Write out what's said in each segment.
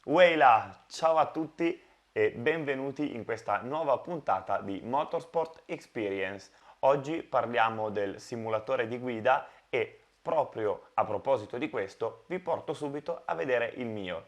Weila, ciao a tutti e benvenuti in questa nuova puntata di Motorsport Experience. Oggi parliamo del simulatore di guida e proprio a proposito di questo vi porto subito a vedere il mio.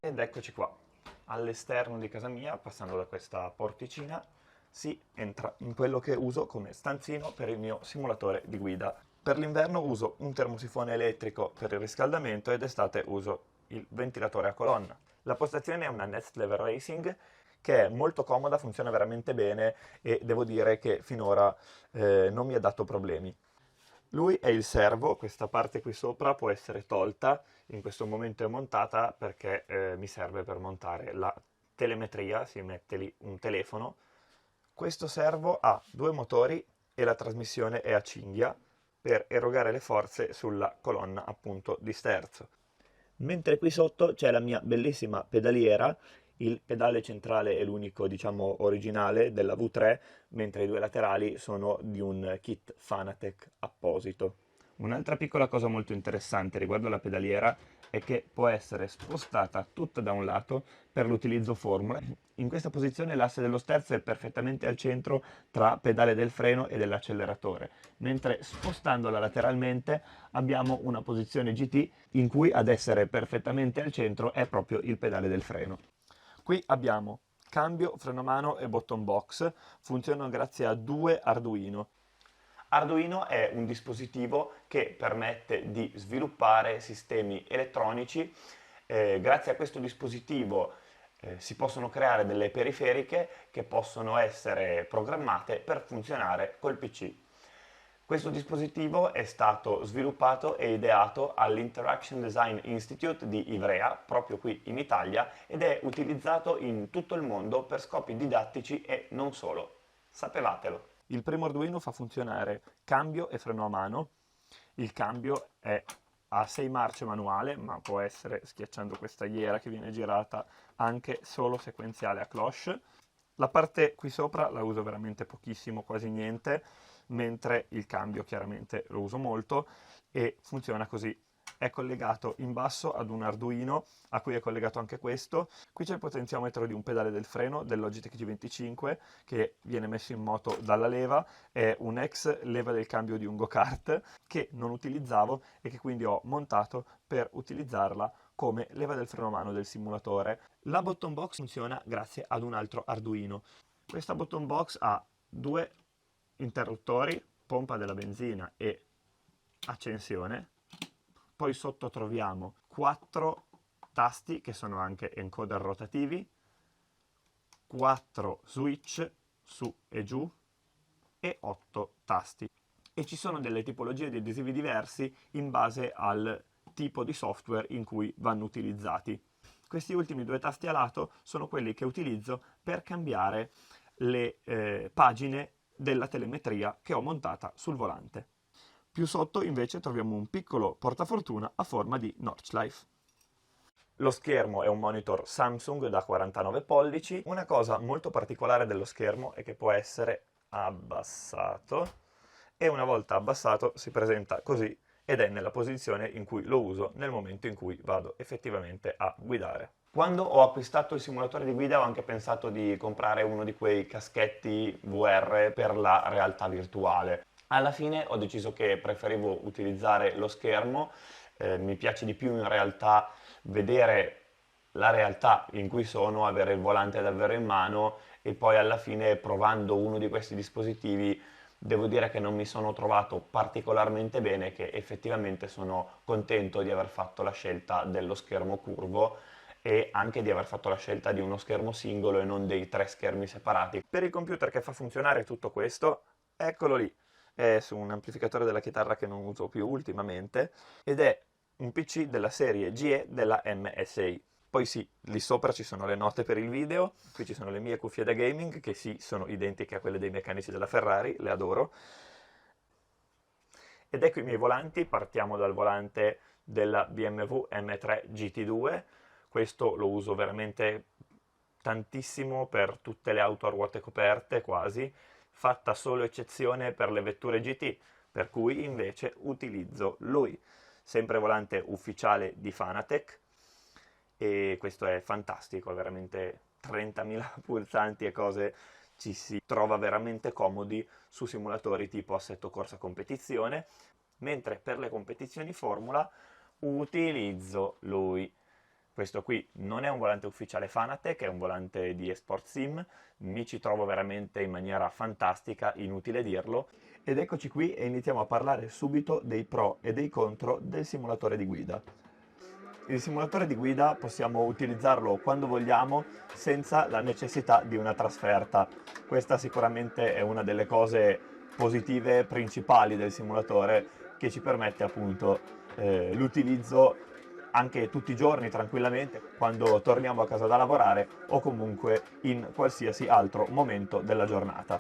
Ed eccoci qua, all'esterno di casa mia, passando da questa porticina, si entra in quello che uso come stanzino per il mio simulatore di guida. Per l'inverno uso un termosifone elettrico per il riscaldamento ed d'estate uso il ventilatore a colonna. La postazione è una Next Level Racing che è molto comoda, funziona veramente bene e devo dire che finora non mi ha dato problemi. Lui è il servo, questa parte qui sopra può essere tolta, in questo momento è montata perché mi serve per montare la telemetria, si mette lì un telefono. Questo servo ha due motori e la trasmissione è a cinghia per erogare le forze sulla colonna appunto di sterzo. Mentre qui sotto c'è la mia bellissima pedaliera, il pedale centrale è l'unico, diciamo, originale della V3, mentre i due laterali sono di un kit Fanatec apposito. Un'altra piccola cosa molto interessante riguardo alla pedaliera è che può essere spostata tutta da un lato per l'utilizzo formula. In questa posizione l'asse dello sterzo è perfettamente al centro tra pedale del freno e dell'acceleratore, mentre spostandola lateralmente abbiamo una posizione GT in cui ad essere perfettamente al centro è proprio il pedale del freno. Qui abbiamo cambio, freno a mano e button box, funzionano grazie a due Arduino. Arduino è un dispositivo che permette di sviluppare sistemi elettronici. Grazie a questo dispositivo si possono creare delle periferiche che possono essere programmate per funzionare col PC. Questo dispositivo è stato sviluppato e ideato all'Interaction Design Institute di Ivrea, proprio qui in Italia, ed è utilizzato in tutto il mondo per scopi didattici e non solo. Sapevatelo. Il primo Arduino fa funzionare cambio e freno a mano. Il cambio è a 6 marce manuale, ma può essere schiacciando questa ghiera che viene girata anche solo sequenziale a cloche. La parte qui sopra la uso veramente pochissimo, quasi niente, mentre il cambio chiaramente lo uso molto e funziona così. È collegato in basso ad un Arduino a cui è collegato anche questo. Qui c'è il potenziometro di un pedale del freno del Logitech G25 che viene messo in moto dalla leva, è un ex leva del cambio di un go-kart che non utilizzavo e che quindi ho montato per utilizzarla come leva del freno a mano del simulatore. La button box funziona grazie ad un altro Arduino. Questa button box ha due interruttori, pompa della benzina e accensione. Poi sotto troviamo 4 tasti che sono anche encoder rotativi, 4 switch su e giù e 8 tasti. E ci sono delle tipologie di adesivi diversi in base al tipo di software in cui vanno utilizzati. Questi ultimi due tasti a lato sono quelli che utilizzo per cambiare le pagine della telemetria che ho montata sul volante. Più sotto invece troviamo un piccolo portafortuna a forma di Notchlife. Lo schermo è un monitor Samsung da 49 pollici. Una cosa molto particolare dello schermo è che può essere abbassato e una volta abbassato si presenta così ed è nella posizione in cui lo uso nel momento in cui vado effettivamente a guidare. Quando ho acquistato il simulatore di guida ho anche pensato di comprare uno di quei caschetti VR per la realtà virtuale. Alla fine ho deciso che preferivo utilizzare lo schermo, mi piace di più in realtà vedere la realtà in cui sono, avere il volante davvero in mano e poi alla fine provando uno di questi dispositivi devo dire che non mi sono trovato particolarmente bene, che effettivamente sono contento di aver fatto la scelta dello schermo curvo e anche di aver fatto la scelta di uno schermo singolo e non dei 3 schermi separati. Per il computer che fa funzionare tutto questo, eccolo lì, è su un amplificatore della chitarra che non uso più ultimamente ed è un PC della serie GE della MSI. Poi sì, lì sopra ci sono le note per il video, qui ci sono le mie cuffie da gaming, che sì, sono identiche a quelle dei meccanici della Ferrari, le adoro. Ed ecco i miei volanti, partiamo dal volante della BMW M3 GT2, questo lo uso veramente tantissimo per tutte le auto a ruote coperte quasi, fatta solo eccezione per le vetture GT, per cui invece utilizzo lui, sempre volante ufficiale di Fanatec, e questo è fantastico, è veramente 30.000 pulsanti e cose, ci si trova veramente comodi su simulatori tipo Assetto Corsa Competizione, mentre per le competizioni Formula utilizzo lui. Questo qui non è un volante ufficiale Fanatec, è un volante di Esport Sim, mi ci trovo veramente in maniera fantastica, inutile dirlo. Ed eccoci qui e iniziamo a parlare subito dei pro e dei contro del simulatore di guida. Il simulatore di guida possiamo utilizzarlo quando vogliamo senza la necessità di una trasferta. Questa sicuramente è una delle cose positive principali del simulatore, che ci permette appunto l'utilizzo anche tutti i giorni tranquillamente quando torniamo a casa da lavorare o comunque in qualsiasi altro momento della giornata.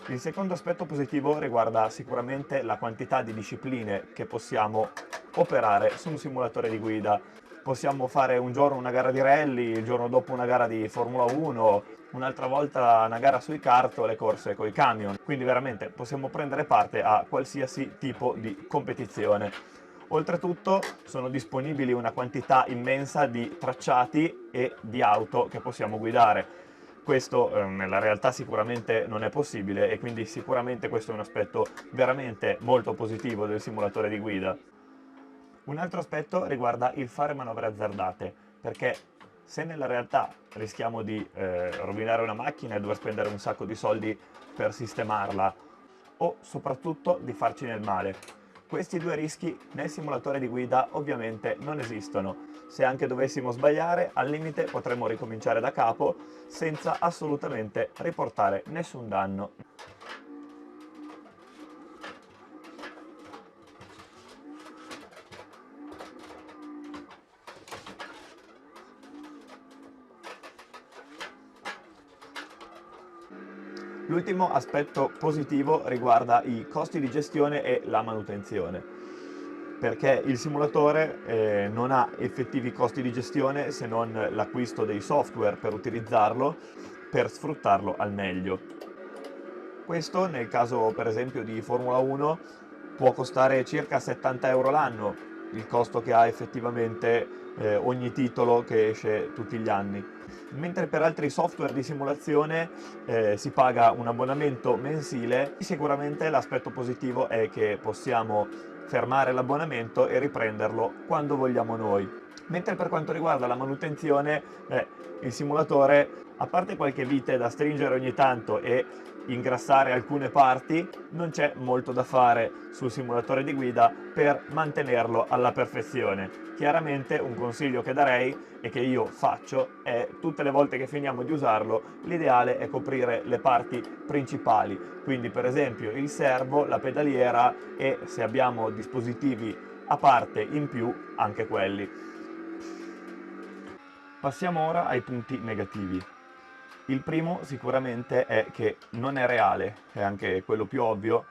Il secondo aspetto positivo riguarda sicuramente la quantità di discipline che possiamo operare su un simulatore di guida. Possiamo fare un giorno una gara di rally, il giorno dopo una gara di Formula 1, un'altra volta una gara sui kart o le corse coi camion. Quindi veramente possiamo prendere parte a qualsiasi tipo di competizione. Oltretutto sono disponibili una quantità immensa di tracciati e di auto che possiamo guidare. Questo nella realtà sicuramente non è possibile e quindi sicuramente questo è un aspetto veramente molto positivo del simulatore di guida. Un altro aspetto riguarda il fare manovre azzardate, perché se nella realtà rischiamo di rovinare una macchina e dover spendere un sacco di soldi per sistemarla, o soprattutto di farci del male, questi due rischi nel simulatore di guida ovviamente non esistono. Se anche dovessimo sbagliare, al limite potremmo ricominciare da capo senza assolutamente riportare nessun danno. L'ultimo aspetto positivo riguarda i costi di gestione e la manutenzione, perché il simulatore non ha effettivi costi di gestione se non l'acquisto dei software per utilizzarlo, per sfruttarlo al meglio. Questo nel caso per esempio di Formula 1 può costare circa 70 euro l'anno, il costo che ha effettivamente ogni titolo che esce tutti gli anni. Mentre per altri software di simulazione si paga un abbonamento mensile. Sicuramente l'aspetto positivo è che possiamo fermare l'abbonamento e riprenderlo quando vogliamo noi. Mentre per quanto riguarda la manutenzione, il simulatore, a parte qualche vite da stringere ogni tanto e ingrassare alcune parti, non c'è molto da fare sul simulatore di guida per mantenerlo alla perfezione. Chiaramente un consiglio che darei e che io faccio è tutte le volte che finiamo di usarlo, l'ideale è coprire le parti principali, quindi per esempio il servo, la pedaliera e se abbiamo dispositivi a parte in più anche quelli. Passiamo ora ai punti negativi. Il primo sicuramente è che non è reale, è anche quello più ovvio.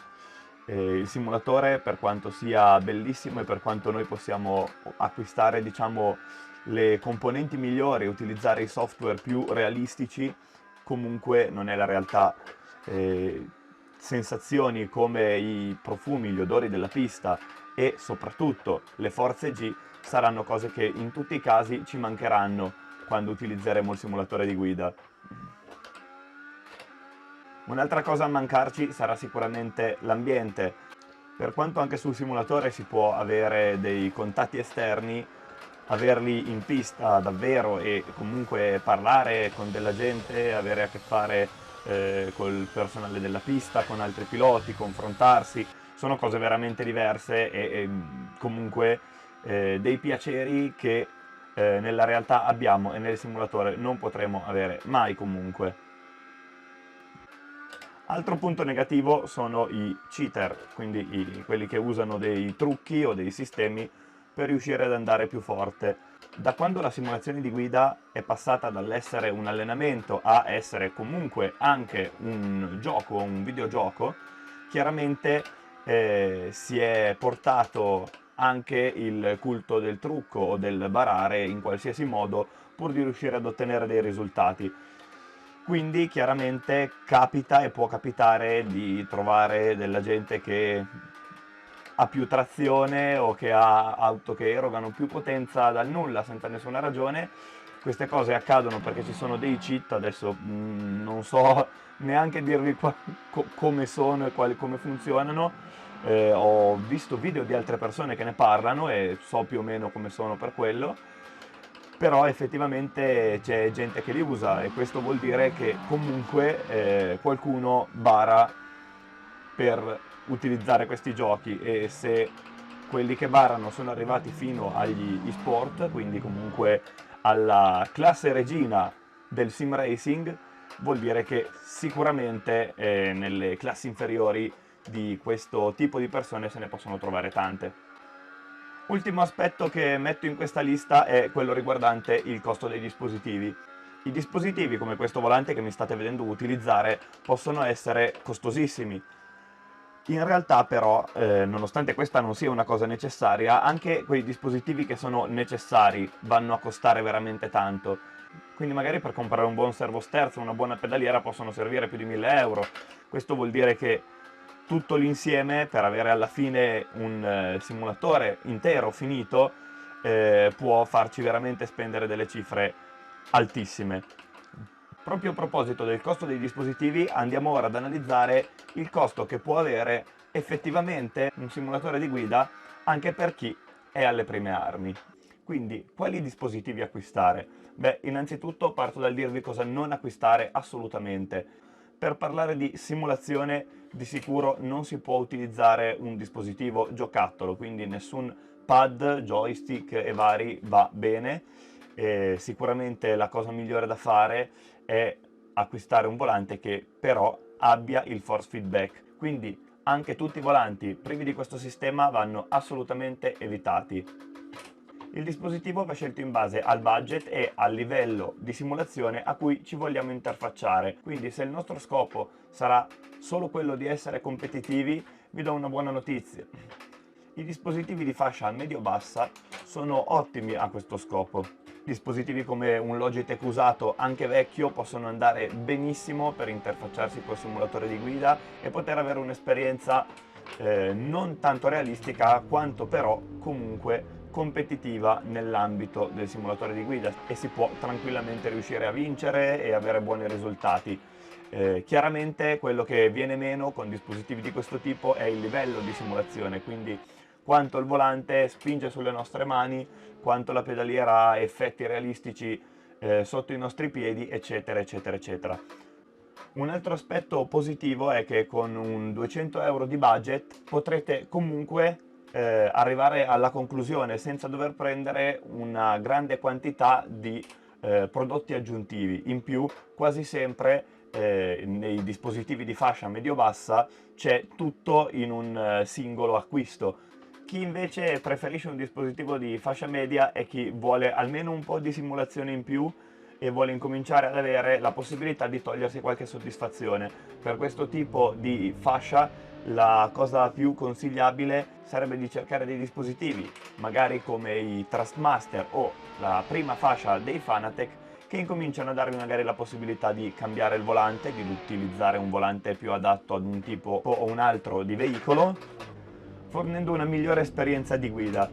Il simulatore, per quanto sia bellissimo e per quanto noi possiamo acquistare, diciamo, le componenti migliori e utilizzare i software più realistici, comunque non è la realtà. Sensazioni come i profumi, gli odori della pista e soprattutto le forze G saranno cose che in tutti i casi ci mancheranno quando utilizzeremo il simulatore di guida. Un'altra cosa a mancarci sarà sicuramente l'ambiente. Per quanto anche sul simulatore si può avere dei contatti esterni, averli in pista davvero e comunque parlare con della gente, avere a che fare col personale della pista, con altri piloti, confrontarsi, sono cose veramente diverse e comunque dei piaceri che nella realtà abbiamo e nel simulatore non potremo avere mai comunque. Altro punto negativo sono i cheater, quindi quelli che usano dei trucchi o dei sistemi per riuscire ad andare più forte. Da quando la simulazione di guida è passata dall'essere un allenamento a essere comunque anche un gioco, un videogioco, chiaramente si è portato anche il culto del trucco o del barare in qualsiasi modo pur di riuscire ad ottenere dei risultati. Quindi chiaramente capita e può capitare di trovare della gente che ha più trazione o che ha auto che erogano più potenza dal nulla senza nessuna ragione. Queste cose accadono perché ci sono dei cheat, adesso non so neanche dirvi come sono e come funzionano. Ho visto video di altre persone che ne parlano e so più o meno come sono per quello, però effettivamente c'è gente che li usa e questo vuol dire che comunque qualcuno bara per utilizzare questi giochi, e se quelli che barano sono arrivati fino agli eSport, quindi comunque alla classe regina del sim racing, vuol dire che sicuramente nelle classi inferiori di questo tipo di persone se ne possono trovare tante. Ultimo aspetto che metto in questa lista è quello riguardante il costo dei dispositivi. I dispositivi come questo volante che mi state vedendo utilizzare possono essere costosissimi. In realtà però, nonostante questa non sia una cosa necessaria, anche quei dispositivi che sono necessari vanno a costare veramente tanto. Quindi magari per comprare un buon servosterzo, una buona pedaliera possono servire più di 1000 euro. Questo vuol dire che tutto l'insieme, per avere alla fine un simulatore intero, finito, può farci veramente spendere delle cifre altissime. Proprio a proposito del costo dei dispositivi, andiamo ora ad analizzare il costo che può avere effettivamente un simulatore di guida anche per chi è alle prime armi. Quindi, quali dispositivi acquistare? Beh, innanzitutto parto dal dirvi cosa non acquistare assolutamente. Per parlare di simulazione, di sicuro non si può utilizzare un dispositivo giocattolo, quindi nessun pad, joystick e vari va bene. Sicuramente la cosa migliore da fare è acquistare un volante che però abbia il force feedback, quindi anche tutti i volanti privi di questo sistema vanno assolutamente evitati. Il dispositivo va scelto in base al budget e al livello di simulazione a cui ci vogliamo interfacciare, quindi se il nostro scopo sarà solo quello di essere competitivi, vi do una buona notizia. I dispositivi di fascia medio-bassa sono ottimi a questo scopo. Dispositivi come un Logitech usato, anche vecchio, possono andare benissimo per interfacciarsi col simulatore di guida e poter avere un'esperienza non tanto realistica quanto però comunque competitiva nell'ambito del simulatore di guida, e si può tranquillamente riuscire a vincere e avere buoni risultati. Chiaramente quello che viene meno con dispositivi di questo tipo è il livello di simulazione, quindi quanto il volante spinge sulle nostre mani, quanto la pedaliera ha effetti realistici sotto i nostri piedi, eccetera, eccetera, eccetera. Un altro aspetto positivo è che con un 200 euro di budget potrete comunque arrivare alla conclusione senza dover prendere una grande quantità di prodotti aggiuntivi. In più, quasi sempre nei dispositivi di fascia medio-bassa c'è tutto in un singolo acquisto. Chi invece preferisce un dispositivo di fascia media è chi vuole almeno un po' di simulazione in più e vuole incominciare ad avere la possibilità di togliersi qualche soddisfazione. Per questo tipo di fascia la cosa più consigliabile sarebbe di cercare dei dispositivi, magari come i Trustmaster o la prima fascia dei Fanatec, che incominciano a darvi magari la possibilità di cambiare il volante, di utilizzare un volante più adatto ad un tipo o un altro di veicolo, fornendo una migliore esperienza di guida.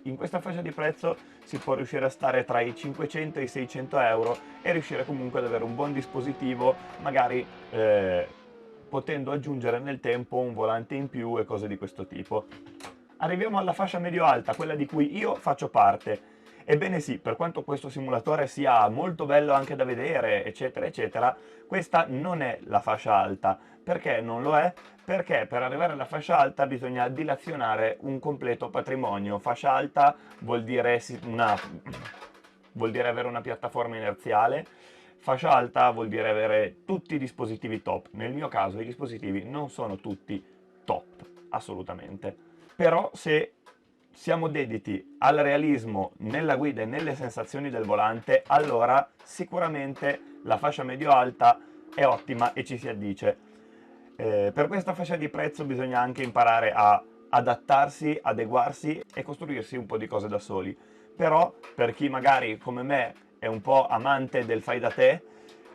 In questa fascia di prezzo si può riuscire a stare tra i 500 e i 600 euro e riuscire comunque ad avere un buon dispositivo, magari potendo aggiungere nel tempo un volante in più e cose di questo tipo. Arriviamo alla fascia medio-alta, quella di cui io faccio parte. Ebbene sì, per quanto questo simulatore sia molto bello anche da vedere, eccetera, eccetera, questa non è la fascia alta. Perché non lo è? Perché per arrivare alla fascia alta bisogna dilazionare un completo patrimonio. Fascia alta vuol dire avere una piattaforma inerziale, fascia alta vuol dire avere tutti i dispositivi top. Nel mio caso i dispositivi non sono tutti top, assolutamente. Però se siamo dediti al realismo nella guida e nelle sensazioni del volante, allora sicuramente la fascia medio-alta è ottima e ci si addice. Per questa fascia di prezzo bisogna anche imparare a adattarsi, adeguarsi e costruirsi un po' di cose da soli. Però per chi magari come me è un po' amante del fai da te,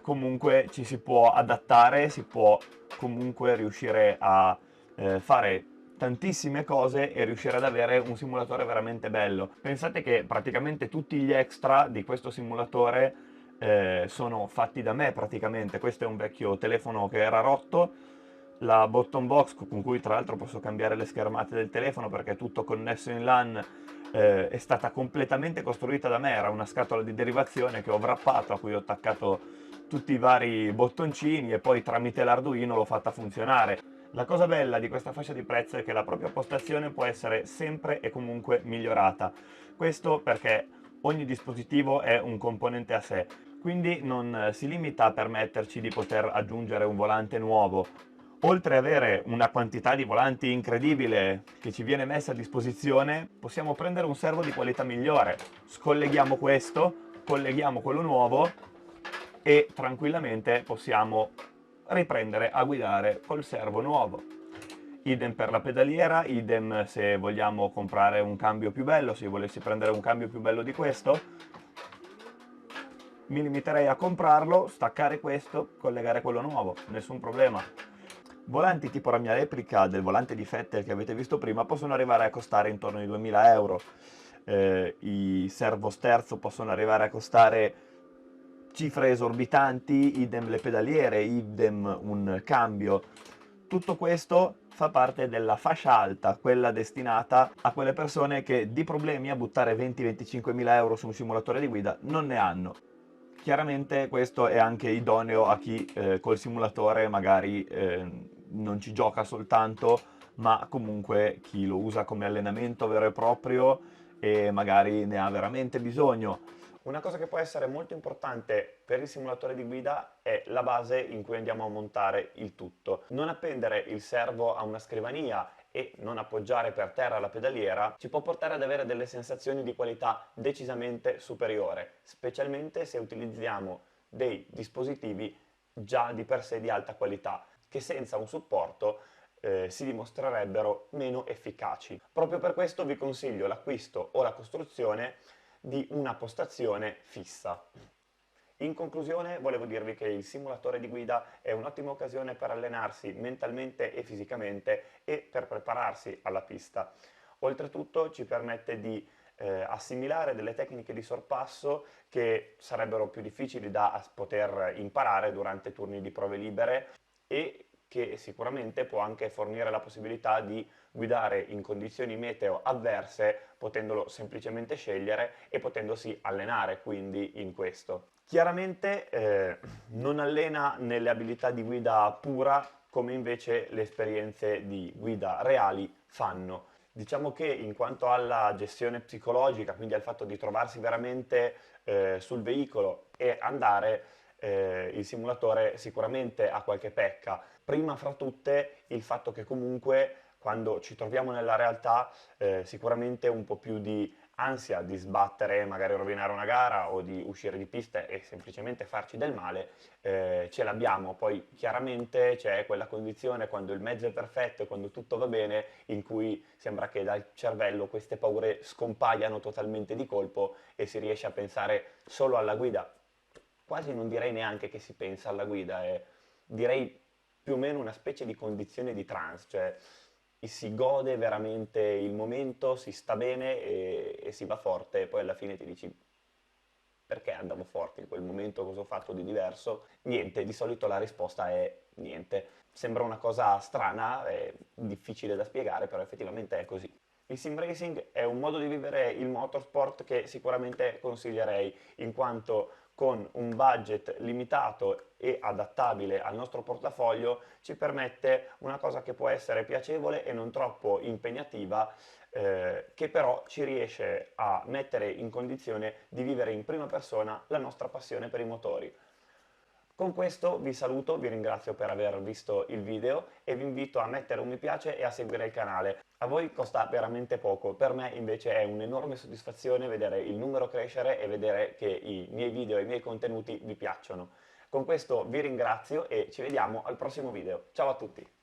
comunque ci si può adattare, si può comunque riuscire a fare tantissime cose e riuscire ad avere un simulatore veramente bello. Pensate che praticamente tutti gli extra di questo simulatore sono fatti da me praticamente. Questo è un vecchio telefono che era rotto, la bottom box con cui tra l'altro posso cambiare le schermate del telefono perché è tutto connesso in LAN, è stata completamente costruita da me, era una scatola di derivazione che ho wrappato, a cui ho attaccato tutti i vari bottoncini e poi tramite l'Arduino l'ho fatta funzionare. La cosa bella di questa fascia di prezzo è che la propria postazione può essere sempre e comunque migliorata. Questo perché ogni dispositivo è un componente a sé, quindi non si limita a permetterci di poter aggiungere un volante nuovo. Oltre ad avere una quantità di volanti incredibile che ci viene messa a disposizione, possiamo prendere un servo di qualità migliore. Scolleghiamo questo, colleghiamo quello nuovo e tranquillamente possiamo riprendere a guidare col servo nuovo. Idem per la pedaliera, idem se vogliamo comprare un cambio più bello, se io volessi prendere un cambio più bello di questo, mi limiterei a comprarlo, staccare questo, collegare quello nuovo, nessun problema. Volanti tipo la mia replica del volante di Fettel che avete visto prima possono arrivare a costare intorno ai 2000 euro. I servo sterzo possono arrivare a costare cifre esorbitanti, idem le pedaliere, idem un cambio. Tutto questo fa parte della fascia alta, quella destinata a quelle persone che di problemi a buttare 20-25 mila euro su un simulatore di guida non ne hanno. Chiaramente questo è anche idoneo a chi col simulatore magari non ci gioca soltanto, ma comunque chi lo usa come allenamento vero e proprio e magari ne ha veramente bisogno. Una cosa che può essere molto importante per il simulatore di guida è la base in cui andiamo a montare il tutto. Non appendere il servo a una scrivania e non appoggiare per terra la pedaliera ci può portare ad avere delle sensazioni di qualità decisamente superiore, specialmente se utilizziamo dei dispositivi già di per sé di alta qualità, che senza un supporto si dimostrerebbero meno efficaci. Proprio per questo vi consiglio l'acquisto o la costruzione di una postazione fissa. In conclusione, volevo dirvi che il simulatore di guida è un'ottima occasione per allenarsi mentalmente e fisicamente e per prepararsi alla pista. Oltretutto ci permette di assimilare delle tecniche di sorpasso che sarebbero più difficili da poter imparare durante turni di prove libere e che sicuramente può anche fornire la possibilità di guidare in condizioni meteo avverse, potendolo semplicemente scegliere e potendosi allenare quindi in questo. Chiaramente non allena nelle abilità di guida pura come invece le esperienze di guida reali fanno. Diciamo che in quanto alla gestione psicologica, quindi al fatto di trovarsi veramente sul veicolo e andare, il simulatore sicuramente ha qualche pecca. Prima fra tutte il fatto che comunque quando ci troviamo nella realtà sicuramente un po' più di ansia di sbattere, magari rovinare una gara o di uscire di pista e semplicemente farci del male, ce l'abbiamo. Poi chiaramente c'è quella condizione quando il mezzo è perfetto e quando tutto va bene in cui sembra che dal cervello queste paure scompaiano totalmente di colpo e si riesce a pensare solo alla guida. Quasi non direi neanche che si pensa alla guida, direi più o meno una specie di condizione di trance, cioè si gode veramente il momento, si sta bene e si va forte e poi alla fine ti dici perché andavo forte in quel momento, cosa ho fatto di diverso? Niente, di solito la risposta è niente. Sembra una cosa strana, è difficile da spiegare, però effettivamente è così. Il sim racing è un modo di vivere il motorsport che sicuramente consiglierei, in quanto con un budget limitato e adattabile al nostro portafoglio ci permette una cosa che può essere piacevole e non troppo impegnativa, che però ci riesce a mettere in condizione di vivere in prima persona la nostra passione per i motori. Con questo vi saluto, vi ringrazio per aver visto il video e vi invito a mettere un mi piace e a seguire il canale. A voi costa veramente poco, per me invece è un'enorme soddisfazione vedere il numero crescere e vedere che i miei video e i miei contenuti vi piacciono. Con questo vi ringrazio e ci vediamo al prossimo video. Ciao a tutti!